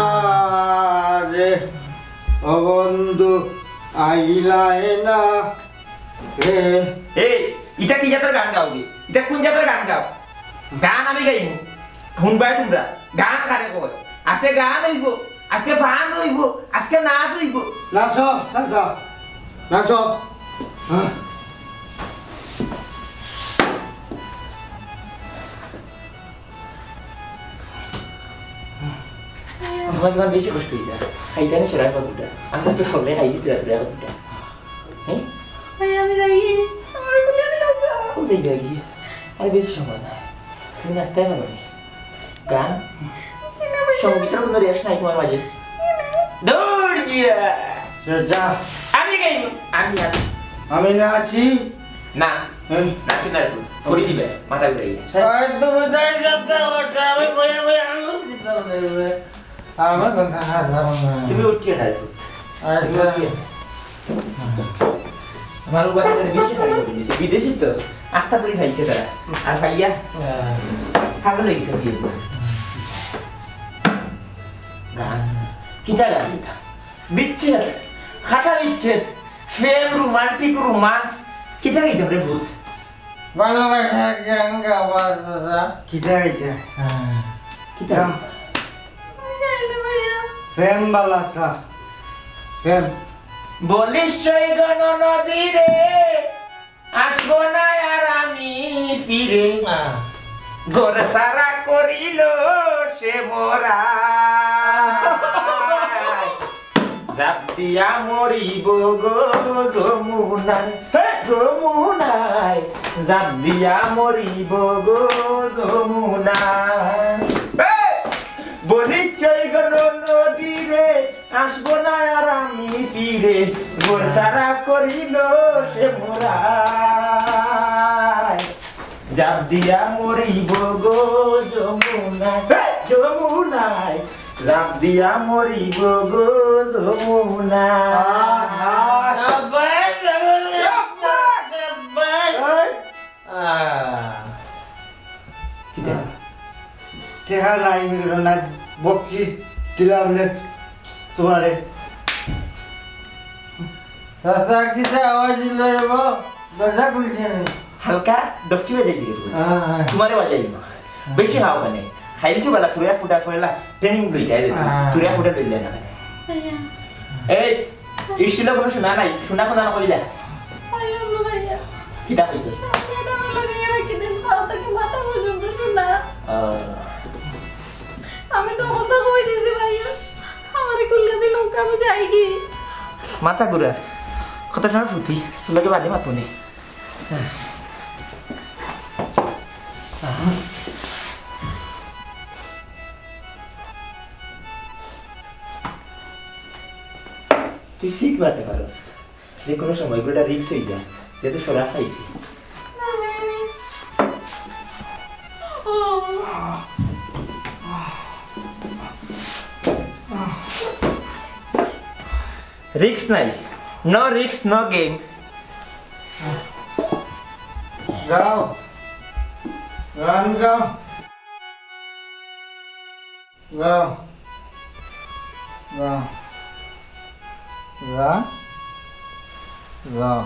রে ও বন্ধু আইলা এনা রে এই ইটা কি জাতের গান গাওবি এটা কোন জাতের গান গাও গান আমি গাইমু শুনবাই তোমরা গান কারে কয় আজকে গান হইব আজকে ফান হইব আজকে নাচ হইব নাচ নাচ নাচ আমার বেশি কষ্ট হয়ে যায় খাইতে আমি সেরাই পাবুটা আমি তো খাবলে খাইছি তুই রাত্রে পাবুটা হ্যাঁ ভাই আমি যাই আমার কুলিয়া দিলাম ও দেখবে কি আরে বেশি সময় নাই তুমি নাচতে পারো গান সঙ্গীতের কোনো রেশ নাই তোমার মাঝে দৌড় গিয়া যা আমি গাইব আমি আছি আমি নাচি না নাচি না করি দিবে মাথা ঘুরে তুমি তাই সবটা করতে আমি বয়ে বয়ে আঙুল দিতে হবে আমার কথা খারাপ না তুমি উঠিয়ে না আচ্ছা আমার উপায় বেশি খাই করে দিয়েছে বিদেশি তো আটটা করে খাইছে তারা আর ভাইয়া ভালো লেগেছে বিয়ে গান কিতা গান এটা বিচ্ছেদ খাটা বিচ্ছেদ প্রেম রোমান্টিক রোমান্স কিতা গাইতে রে ভূত ভালোবাসা গান গাওয়া দাদা কিটা এটা কিতা প্রেম বালাসা প্রেম বলিস গণ নদীরে আসবো না আর আমি ফিরে ঘর সারা করিল সে মোরা জাপ দিয়া মরিব গো যমুনায় যমুনায় জাপ দিয়া মরিব গো যমুনায় বলিস গণ নদীরে আসবো না আর আমি ফিরে ঘর সারা করিল সে মোরা জাপ দিয়া মরিব গো যমুনায় যমুনায় জাপ দিয়া মরিব গো যমুনায় টেহা নাই মিলল না বকচিস দিলাম নে তোমারে দাদা কিতা আওয়াজ দিল রে বো দরজা খুলছে না হালকা ডফটি বাজাইছি তোমারে বাজাই বেশি হাও মানে খাইলছো বালা তুরিয়া ফুটা কইলা ট্রেনিং লই যাই তুরিয়া ফুটা লইলে না এই ইশিল কোনো শোনা নাই শোনা কোনা না কইলা কিটা কইছে আমি তো কথা কই দিছি ভাইয়া আমারে কুলিয়া দিলাম আমি যাই কি মাথা ঘুরা কত সময় ফুটি চুলাকে বাদে মাতুনি তুই শিখ মারতে পারস যে কোনো সময় গোটা রিক্স হয়ে যায় যেহেতু সরা খাইছি রিক্স নাই নো রিক্স নো গেম গাও গান গাও গাও গাও গান গাও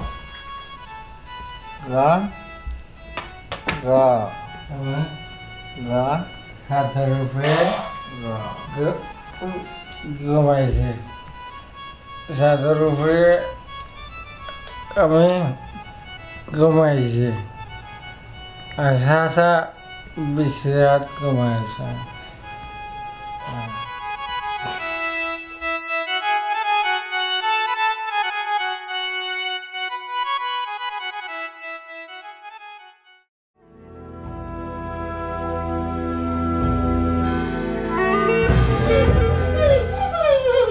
গান গাও গান হাতের উপরে ঘুমাইছে ছাদের উপরে আমি ঘুমাইছি আশা আশা বিশ্রাত ঘুমাইছে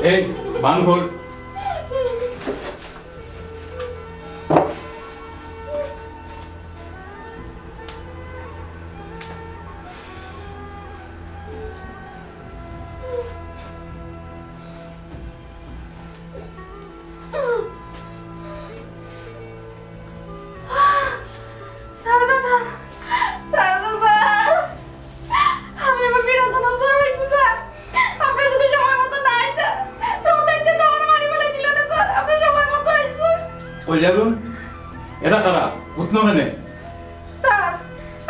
এই বানঘর কইলারুন এটা খারাপ উঠনো মানে স্যার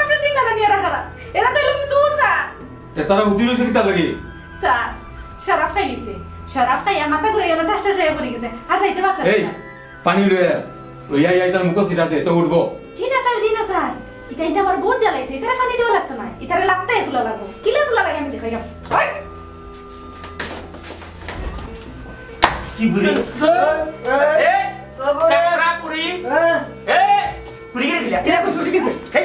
আপনি চিন্তা নিয়ে রাখা এরা তো লোক সুর স্যার তারা উঠি রয়েছে কি তার লাগে স্যার শরাব খাই লিছে শরাব খাই মাথা ঘুরে এনে টাস্টা যায় পড়ে গেছে আর যাইতে পারছে এই পানি লইয়া আই তার মুখ সিটাতে তো উঠবো জি না স্যার এটা আমার বহুত জ্বালাইছে এটা পানি দেওয়া লাগতো না এটা লাগতাই তুলা লাগো কিলা তুলা লাগে আমি দেখাই কি বুড়ি এ কাকরা পুরি এ পুরি গেলে দিলা কিরা কইছ ঠিক আছে হেই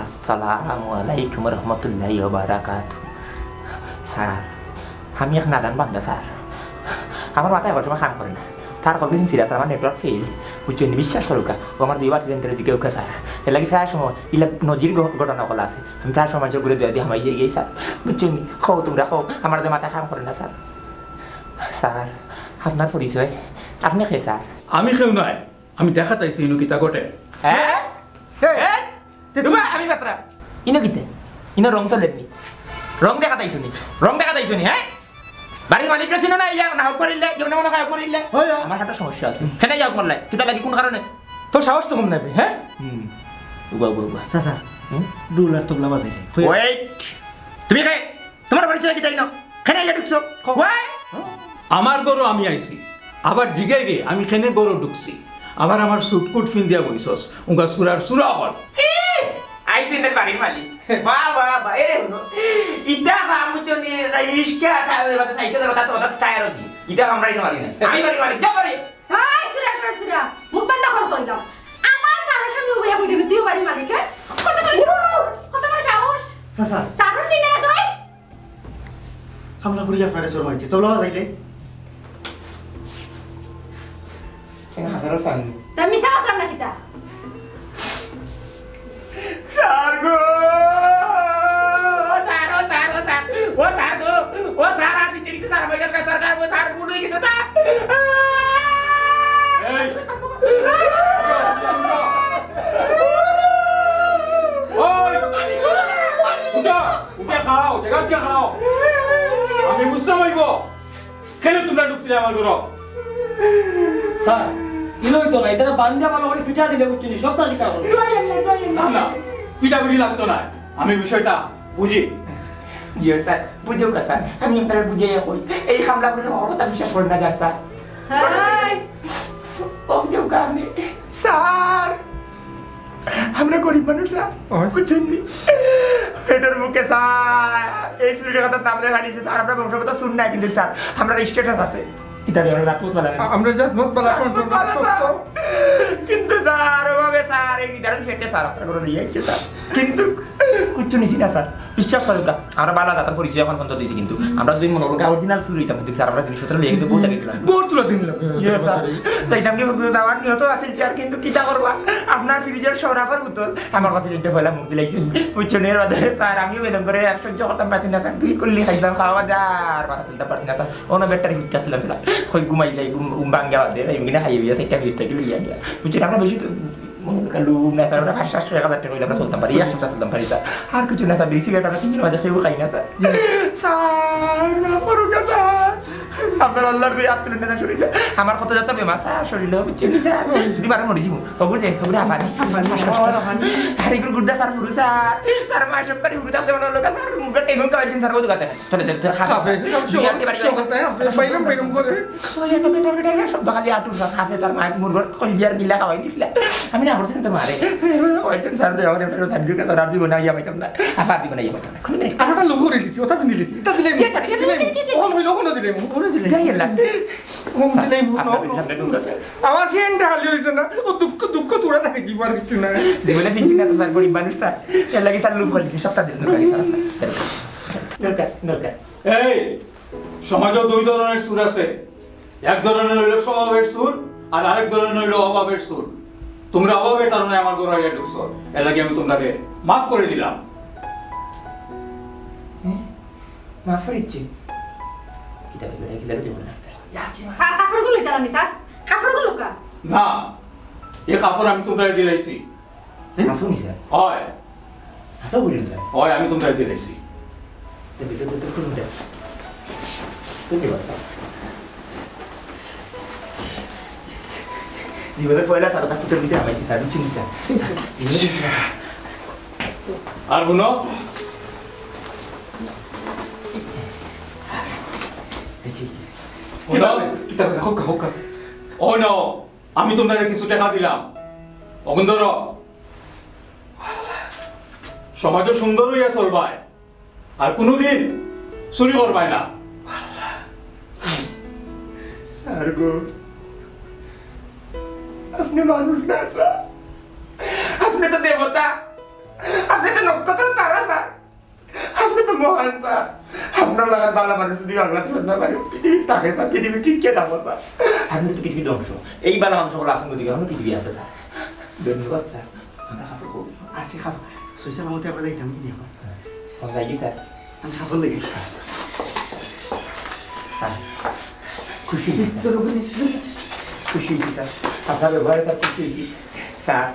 আসসালামু আলাইকুম রহমতুল্লাহি ওয়া বারাকাতুহু স্যার আমি এক নাদান বান্দা স্যার আমার মাথায় এখন সময় কাম করে না তার কতদিন সিরিয়াস আমার নেটওয়ার্ক ফেল বুঝছেন বিশ্বাস করুকা ও আমার 2 বার তিনটা জিকে ওকা স্যার এর লাগে প্রায় সময় ইলা নজির ঘটনা কলা আছে আমি তার সময় ঘুরে দিয়ে হামাই যাই স্যার বুঝছেন খাও তোমরা খাও আমার যে মাথা কাম করে না স্যার স্যার আপনার পরিচয় আপনি কে স্যার আমি কেউ নয় আমি দেখা তাইছি ইনু কিতা ঘটে হ্যাঁ আমি মাত্রা ইনো কিতে ইনো রং চলেননি রং দেখা তাইছনি হ্যাঁ বাড়ির মালিক ছিল না ইয়া না করিলে যেমন মনে হয় করিলে আমার একটা সমস্যা আছে কেন যাও করলে কিতা লাগি কোন কারণে তোর সাহস তো কম নেবে হ্যাঁ উবা চাচা ডুলার তবলা বাজাইছে ওয়েট তুমি কে তোমার পরিচয় কি তাই না কেন ইয়া ঢুকছো ওয়াই আমার গরু আমি আইছি আবার জিগাই রে আমি খেনে গরু ঢুকছি আবার আমার সুটকুট ফিন দিয়া বইছস উঙ্গা সুরার সুরা হল আইছেন বাড়ির মালিক বাবা এরে হলো ইটা হামুচনি ইশকা খাওয়া সাইকেলের কথা তো টায়ার দি ইটা আমরাই না মারি না আমি বাড়ির মালিক যা বাড়ি হাই সুরা মুখ বন্ধ কইলাম আমার সারা সামনে উইয়া কই দিবি তুই বাড়ি মালিক কত করে সাহস চাচা সারুর সিনে দই হামলা করি আপনারে চোর মারছে তবলা বাজাইলে কেন হাজারো সামনে তুমি মিছা কথা না কিতা সারগো ও সার আর দিতে দিতে সার বাইরে কা সরকার ও সার বুড়ো হয়ে গেছে তা এই ওই উঠা খাও জায়গা দিয়ে খাও আমি বুঝতে পারবো কেন তোমরা ঢুকছিলে আমার ঘর স্যার ইনোই তো না এটা বান্দা ভালো করে ফিটা দিলে বুঝছিনি সবটা শিকার করো না না পিটাপিটি লাগতো না আমি বিষয়টা বুঝি জিও স্যার বুঝেও কা স্যার আমি আপনার বুঝে কই এই হামলা করে কথা বিশ্বাস করেন না যাক স্যার হাই বুঝেও কা আপনি স্যার আমরা গরিব মানুষ স্যার বুঝছেন নি পেটের মুখে স্যার এই স্পিরিটের কথা নাম লেখা নিয়েছে স্যার আমরা বংশগত শুন না কিন্তু স্যার আমরা স্ট্যাটাস আছে ইতালি আমরা রাতমত বলা আমরা জাতমত বলা কন্ট্রোল কিন্তু স্যার ওভাবে স্যার এই নিদারুণ ফেটে স্যার আপনার করে নিয়ে আসছে স্যার কিন্তু কিচ্ছু নিছি না স্যার বিশ্বাস করেন কা আমরা বালা দাতার পরিচয় এখন পর্যন্ত দিয়েছি কিন্তু আমরা যদি মনে করি অরিজিনাল শুরু হইতাম কিন্তু স্যার আমরা জিনিসপত্র লিখে কিন্তু বহুত আগে গেলাম বহুত তুলা দিন লাগে স্যার তাই নাম কি যাওয়ার নিয়ত আছে আর কিন্তু কিটা করবা আপনার ফ্রিজের সরাফার বোতল আমার কথা চিনতে হইলাম মুখ দিলাইছেন বুঝছেন এর বাদে স্যার আমিও বেদম করে এক সহ্য করতাম পারছি না স্যার তুই করলি খাইলাম খাওয়া দাওয়ার মাথা তুলতে পারছি না স্যার অন্য ব্যাটারি হিটটা ছিলাম স্যার কই ঘুমাই যাই ঘুম ভাঙ্গা বাদে তাই কিনা খাইয়ে বিয়ে সেটা মিস থেকে লিয়া গিয়া বুঝছেন আমরা বেশি লুম না স্যার আমরা 500-700 টাকা করে আমরা চলতাম পারি আর সপ্তাহ চলতাম পারি স্যার আর কিছু না স্যার সিগারেট আমরা 3 দিন মাঝে খেয়েও খাই না স্যার স্যার না পড়ুকা স্যার আপনার আল্লাহর দুই হাত তুলে না শরীরে আমার কত যাতা বেমার স্যার শরীরে বুঝছেন স্যার যদি পারে মরে যাবো ওগুলো ওগুলো আপানি আর এগুলো গুড্ডা স্যার পুরো স্যার তার মা সব করে পুরো তাতে মনে লোক স্যার মুখটা টেমন কাবাইছেন স্যার ওদুকাতে চলে চলে খাবে বাইরম করে শব্দ খালি আটু স্যার খাবে তার মা মুরগর কলজিয়ার গিলা খাওয়াই দিছিল আমি না করছেন তো মারে ওইটা স্যার দেওয়া করে স্যার দিকে তো আর দিব না ইয়া পাইতাম না আবার দিব না ইয়া পাইতাম না কোন দিন আরটা লোক করে দিছি ওটা ফিনি দিছি এটা দিলে কোন হইলো কোন দিলে কোন দিলে যাই এলা কোন দিলে আমার ফ্রেন্ড হালি হইছে না ও দুঃখ তোরা থাকে কি বার কিছু না জীবনে ফিনছি না স্যার গরিব মানুষ স্যার এর লাগি স্যার লোক বলিছি সপ্তাহ দিন স্যার দরকার এই সমাজে দুই ধরনের সুর আছে এক ধরনের হইল স্বভাবের সুর আর আরেক ধরনের হইল অভাবের সুর তোমরা অভাবের কারণে আমার ঘর আইয়া ঢুকছো এর লাগে আমি তোমাকে মাফ করে দিলাম মাফ করেছি কিটা বলে কি লাগে জীবনে স্যার কাপড়গুলো এটা নি স্যার কাপড়গুলো কা না এই কাপড় আমি তোমরা দিলাইছি হাসুনি স্যার হয় হাসা বলিন স্যার হয় আমি তোমরা দিলাইছি দেখি তো তো কোনটা ধন্যবাদ স্যার জীবনের পয়লা স্যার তার পুতের দিতে আমাইছি স্যার বুঝছেন স্যার জীবনে দেখি না স্যার আর শুনো ও ন আমি তোমরা কিছু টাকা দিলাম অগুন্দর সমাজও সুন্দর হইয়া চলবাই আর কোনোদিন চুরি করবাই না স্যার গো আপনি মানুষ না স্যার আপনি তো দেবতা আপনি তো নক্ষত্র তারা স্যার আপনি তো মহান স্যার আপনার লাগার বালা মানুষ যদি বাংলাদেশ পৃথিবী থাকে স্যার পৃথিবী ঠিক কে যাবো স্যার আপনি তো পৃথিবীর ধ্বংস এই বালা মানুষ সকল আসাম দিকে এখনো পৃথিবী আছে স্যার ধন্যবাদ স্যার আসি খাবো সোশ্যাল মতে আমরা দেখতাম কি এখন যাই কি স্যার আমি খাবো লেগে স্যার খুশি হয়েছি খুশি হয়েছি স্যার আপনার ব্যবহারে স্যার খুশি হয়েছি স্যার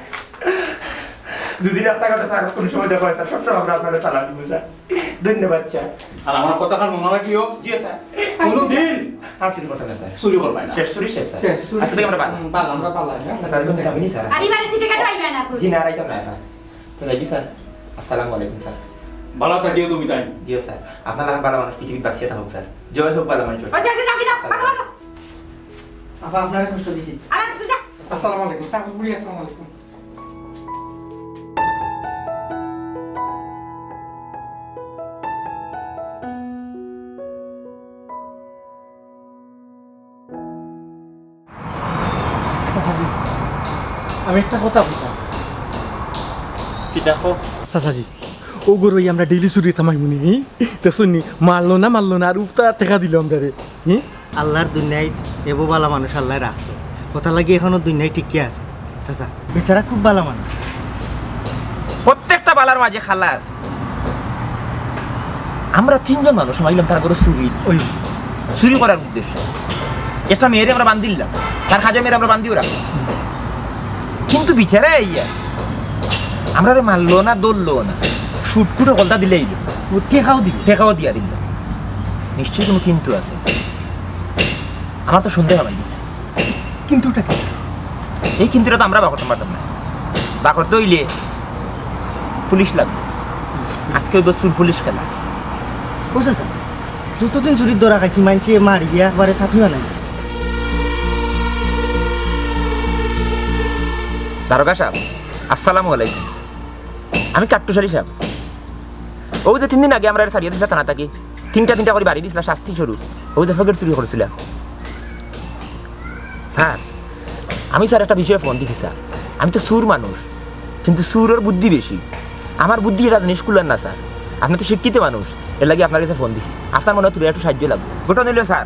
যদি রাস্তাঘাটে স্যার কোনো সময় দেখা হয় স্যার সবসময় আমরা আপনারা সালাম দিব স্যার ধন্যবাদ স্যার আর আমার কথাটা মনে রাখিও জি স্যার কোনোদিন হাসির কথা না স্যার চুরি করবাই না শেষ চুরি শেষ স্যার আজকে থেকে আমরা পাল আমরা পাল্লা স্যার কোনো দামি নেই স্যার আরে বারে সিটে কাটো আইবা না জি না রাইতাম না এখন তো যাই কি স্যার আসসালামু আলাইকুম স্যার ভালো থাকিও তুমি তাই জিও স্যার আপনার লাগান বালা মানুষ পৃথিবীর বাঁচিয়ে থাকুক স্যার জয় হোক বালা মানুষ ওই যাও যাও যাও ভাগো ভাগো আপা আপনারা কষ্ট দিছি আরে যা আসসালামু আলাইকুম স্যার বুড়ি আসসালামু আলাইকুম আমি একটা কথা বলতাম কি দেখো চাচাজি ও গরু আমরা ডেইলি চুরি থামাই মুনি তো শুনি মারলো না আর উফতা টেকা দিল আমরা রে আল্লাহর দুনিয়ায় এবো বালা মানুষ আল্লাহ রাখছে কথা লাগে এখনো দুনিয়ায় টিকে আছে চাচা বেচারা খুব বালা মানুষ প্রত্যেকটা বালার মাঝে খালা আছে আমরা তিনজন মানুষ মাইলাম তার করে চুরি করার উদ্দেশ্য একটা মেয়েরে আমরা বান্ধি দিলাম তার খাজা মেয়েরে আমরা বান্ধিও রাখলাম কিন্তু বিচারে ইয়া আমরা মারলো না দৌড়লো না শুট করে কলটা দিলেই ও টেকাও দিয়া দিল নিশ্চয়ই কোনো কিন্তু আছে আমার তো সন্দেহ হয় গেছে কিন্তুটা কি এই কিন্তুটা তো আমরা বা করতে পারতাম না বা করতে হইলে পুলিশ লাগবে আজকে ওই দস্তুর পুলিশ খেলা ও চাচা যতদিন চুরির দরা খাইছি মানছি মারি দিয়া একবারে চাকরি বানাই দারোগা সাহেব আসসালামু আলাইকুম আমি কাট্টুশালী সাহেব ওই যে 3 দিন আগে আমরা সারিয়ে দিছিলাম থানা থাকি তিনটা করে বাড়ি দিছিলাম শাস্তি স্বরূপ ওই যে ফকেট চুরি করেছিলাম স্যার আমি স্যার একটা বিষয়ে ফোন দিছি স্যার আমি তো সুর মানুষ কিন্তু সুরের বুদ্ধি বেশি আমার বুদ্ধি এটা জিনিস কুলার না স্যার আপনি তো শিক্ষিত মানুষ এর লাগে আপনার কাছে ফোন দিছি আপনার মনে হয় তুলে একটু সাহায্য লাগবে ঘটনা নিল স্যার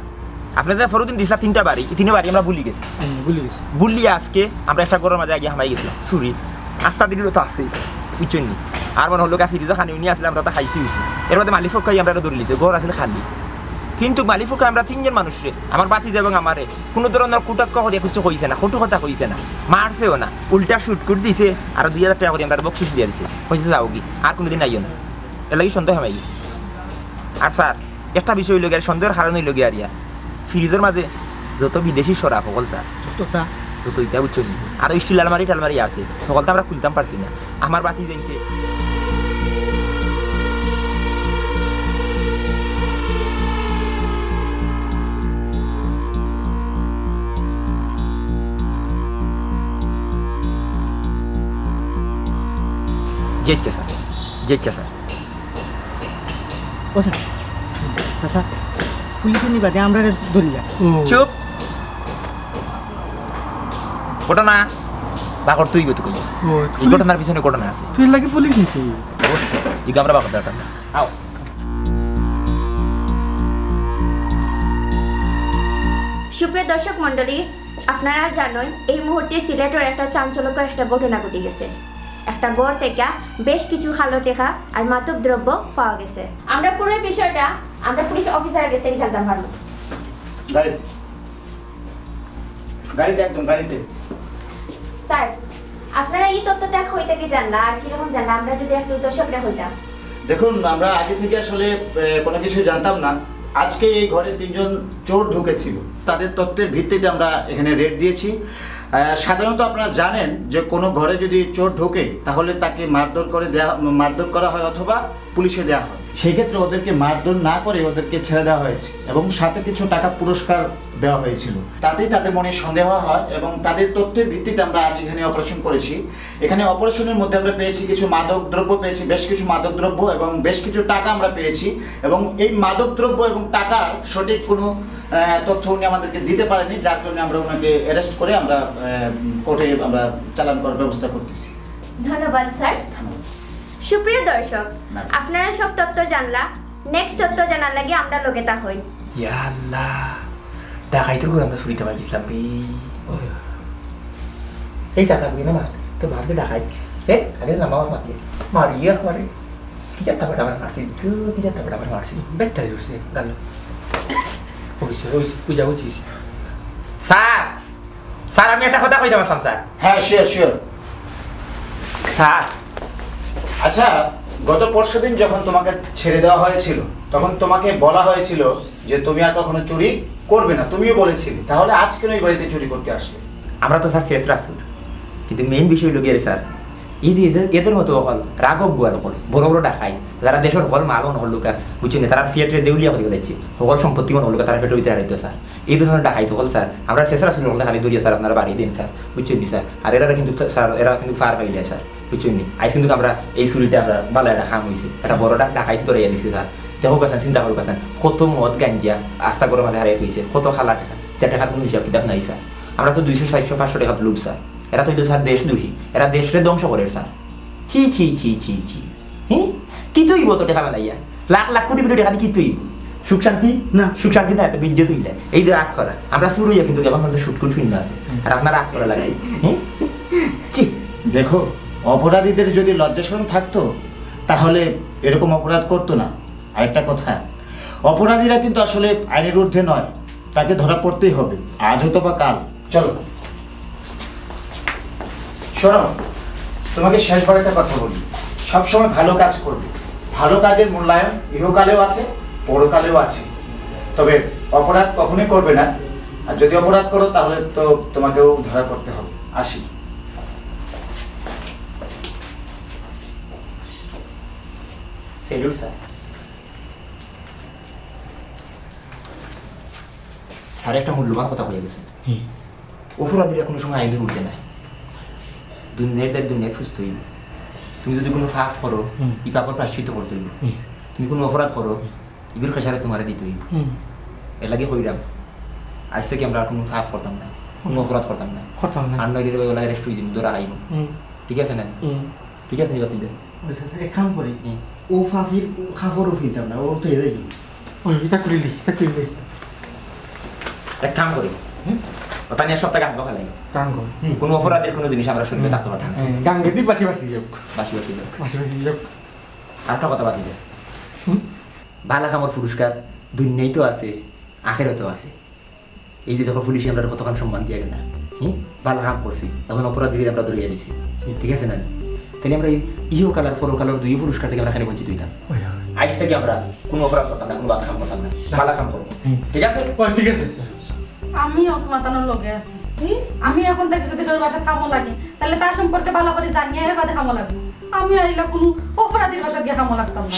আপনি যে ফরদিন দিছিলাম 3টা বাড়ি 3 বাড়ি আমরা ভুলি গেছি ভুলিয়ে আজকে আমরা একটা গরুর মাঝে আগে হামাই গেছিলাম চুরি আস্তা দিল তো আছে বুঝছেন নি আর মনে হলো ফিরিজে খানি উনি আসলে আমরা তো খাইছি হয়েছি এর মধ্যে মালিক ফোকাই আমরা ধরে লিছি ঘর আসলে খালি কিন্তু মালিক ফোকা আমরা 3জন মানুষে আমার বাতি এবং আমারে কোনো ধরনের কুটাক্ক করিয়া কিছু কইছে না কটু কথা কইছে না মারছেও না উল্টা শুট করে দিছে আর 2000 টাকা করে আমরা বকশিস দিয়ে দিছে কইছে যাও কি আর কোনোদিন আইও না এর লাগি সন্দেহ হামাই গেছে আর স্যার একটা বিষয় হইল গিয়ে সন্দেহের কারণ হইল গিয়ে আরিয়া ফ্রিজের মাঝে যত বিদেশি সরা সকল স্যার যত ইটা বুঝছো আর স্টিল আলমারি আছে সকলটা আমরা খুলতাম পারছি না আমার বাতি যেনকে যেচ্ছে স্যার ও স্যার চাচা পুলিশের নিবাদে আমরা ধরিয়া চুপ ঘটনা বাকর তুই গতি কই এই ঘটনার পিছনে ঘটনা আছে তুই লাগে পুলিশ নিতে ইগা আমরা বাকর দরকার না আও সুপ্রিয় দর্শক মণ্ডলী আপনারা জানেন এই মুহূর্তে সিলেটের একটা চাঞ্চল্যকর একটা ঘটনা ঘটে গেছে একটা গড় থেকে বেশ কিছু খালো টেকা আর মাদক দ্রব্য পাওয়া গেছে আমরা পুরো বিষয়টা আমরা পুলিশ অফিসারের কাছ থেকে জানতে পারবো গাড়িতে একদম গাড়িতে স্যার আপনারা এই তথ্যটা কই থেকে জানলা আর কিরকম জানলা আমরা যদি একটু দর্শকরা হইতাম দেখুন আমরা আগে থেকে আসলে কোনো কিছু জানতাম না আজকে এই ঘরে 3 জন চোর ঢুকেছিল, তাদের তথ্যের ভিত্তিতে আমরা এখানে রেড দিয়েছি। সাধারণত আপনারা জানেন যে কোনো ঘরে যদি চোর ঢোকে তাহলে তাকে মারধর করা হয় অথবা পুলিশে দেওয়া হয়। সেই ক্ষেত্রে ওদেরকে মারধর না করে ওদেরকে ছেড়ে দেওয়া হয়েছে এবং সাথে কিছু টাকা পুরস্কার দেওয়া হয়েছিল। তাতেই তাদের মনে সন্দেহ হয় এবং তাদের তথ্যের ভিত্তিতে আমরা আজ এখানে অপারেশন করেছি। এখানে অপারেশনের মধ্যে আমরা পেয়েছি কিছু মাদক দ্রব্য পেয়েছি, বেশ কিছু মাদক দ্রব্য এবং বেশ কিছু টাকা আমরা পেয়েছি। এবং এই মাদক দ্রব্য এবং টাকার সঠিক কোনো তথ্য উনি আমাদেরকে দিতে পারেনি, যার জন্য আমরা ওনাকে অ্যারেস্ট করে আমরা কোর্টে আমরা চালান করার ব্যবস্থা করতেছি। ধন্যবাদ স্যার। সুপ্রিয় দর্শক, আপনারা সব তথ্য জানলা, নেক্সট তথ্য জানার লাগে আমরা লগে তা হই। ইয়া আল্লাহ, দেখাই তো করে আমরা চুরিতে পাইছিলাম এই চাকা বুঝি না মার তো ভাবছে দেখাই আগে নামাও মারলে মারিয়া করে কি চারটা বেটা আমার মারছি, কি চারটা বেটা আমার মারছি বেটাই হচ্ছে গাল পূজা বুঝিস। স্যার স্যার আমি একটা কথা কইতে পারতাম স্যার। হ্যাঁ শিওর স্যার আচ্ছা, গত পরশুদিন যখন তোমাকে ছেড়ে দেওয়া হয়েছিল তখন তোমাকে বলা হয়েছিল যে তুমি আর কখনো চুরি করবে না, তুমিও বলেছিলে, তাহলে আজ কেন এই বাড়িতে চুরি করতে আসলে? আমরা তো স্যার শেষ রাসুল, কিন্তু মেইন বিষয় হলো গিয়ে স্যার এই যে এদের মতো হল রাঘব গোয়াল হল বড় বড় ডাকাই যারা দেশের হল মালও নহল লোকার বুঝছেন, তারা ফিয়াটে দেউলিয়া করে ফেলেছে, সকল সম্পত্তি হল তারা ফেটে ভিতরে হারাইতো স্যার। এই ধরনের ডাকাই তো হল স্যার আমরা শেষ রাসুল হল খালি দরিয়া স্যার আপনারা বাড়ি দিন স্যার, বুঝছেন স্যার। আর এরা কিন্তু স্যার এরা কিন্তু ফার পাই যায় স্যার, বুঝছেন আজ কিন্তু আমরা এই চুরিটা আমরা বালা একটা খাম হয়েছে, একটা বড় ডাকাই ধরে দিছি স্যার। দেখো কাছেন চিন্তা করো কাছেন কত মদ গাঞ্জা আস্তা করে মাঝে হারিয়ে হয়েছে, কত খালা টাকা টাকার কোনো হিসাব কিতাব নাই স্যার। আমরা তো 200, 400, 500 টাকা লোক স্যার। এরা তো স্যার দেশদ্রোহী, এরা দেশরে ধ্বংস করে স্যার। চি চি চি চি চি হ্যাঁ কি তৈব তো টাকা বানাইয়া লাখ লাখ কোটি কোটি টাকা কি তৈব? সুখ শান্তি না, সুখ শান্তি না, এত বীর্য তুইলে এই যে রাগ করা আমরা শুরু হইয়া কিন্তু এখন শুট কুট শূন্য আছে আর আপনার রাগ করা লাগাই। হ্যাঁ চি দেখো, অপরাধীদের যদি লজ্জাশরম থাকতো তাহলে এরকম অপরাধ করতো না। আরেকটা কথা, অপরাধীরা কিন্তু আসলে আইনের ঊর্ধ্বে নয়, তাকে ধরা পড়তেই হবে, আজ হতো বা কাল। চলো শোনো, তোমাকে শেষবার একটা কথা বলি, সবসময় ভালো কাজ করবে। ভালো কাজের মূল্যায়ন ইহকালেও আছে, পরকালেও আছে। তবে অপরাধ কখনোই করবে না, আর যদি অপরাধ করো তাহলে তো তোমাকেও ধরা পড়তে হবে। আসি। Salute sir. স্যার একটা মূল্যবান কথা হয়ে গেছে, অপরাধীরা কোনো সময় আইনের উঠে নাই, দুনিয়ায় সুস্থ হইবে। তুমি যদি কোনো পাপ করো ই পাপের প্রায়শ্চিত্ত করতে হইবে, তুমি কোনো অপরাধ করো ইগুর খেসারে তোমার দিতে হইবে। এর লাগে হইলাম আজ থেকে আমরা কোনো পাপ করতাম না, কোনো অপরাধ করতাম না, আর নয় ওলা রেস্ট হয়ে যাবো ধরা আইব। ঠিক আছে না? ঠিক আছে নিবা তুই এক কাম করি, ও ফাফির খাবারও ফিরতাম না, ও তো এদের এক কাম করি ওটা নিয়ে সপ্তাহে গান গাওয়া লাগে, কোনো অপরাধের কোনো জিনিস আমরা শুনবে থাকতে পারতাম না, গাঙ্গে দি বাসি বাসি যাক, বাসি বাসি যাক, বাসি বাসি যাক। আরেকটা কথা বাদ দিলে ভালো কামর পুরস্কার দুনিয়ায় তো আছে, আখেরাতেও আছে। এই যে যখন পুলিশে আমরা কতক্ষণ সম্মান দিয়ে গেলাম, ভালো কাম করছি, এখন অপরাধীদের আমরা ধরিয়ে দিছি। ঠিক আছে না? তাহলে আমরা ইহো কালার পরকালার দুই পুরস্কার থেকে আমরা এখানে বঞ্চিত হইতাম। আজ থেকে আমরা কোনো অপরাধ করতাম না, কোনো বাদ কাম করতাম না, ভালো কাম করবো। ঠিক আছে? ঠিক আছে। আমি মাতানোর লগে আছি। আমি এখন থেকে যদি তোর বাসা খামো লাগে তাহলে তার সম্পর্কে ভালো করে জানিয়ে এর বাদে খামো লাগবে। আমি আইলা কোনো অপরাধীর বাসা গিয়ে খামো লাগতাম না।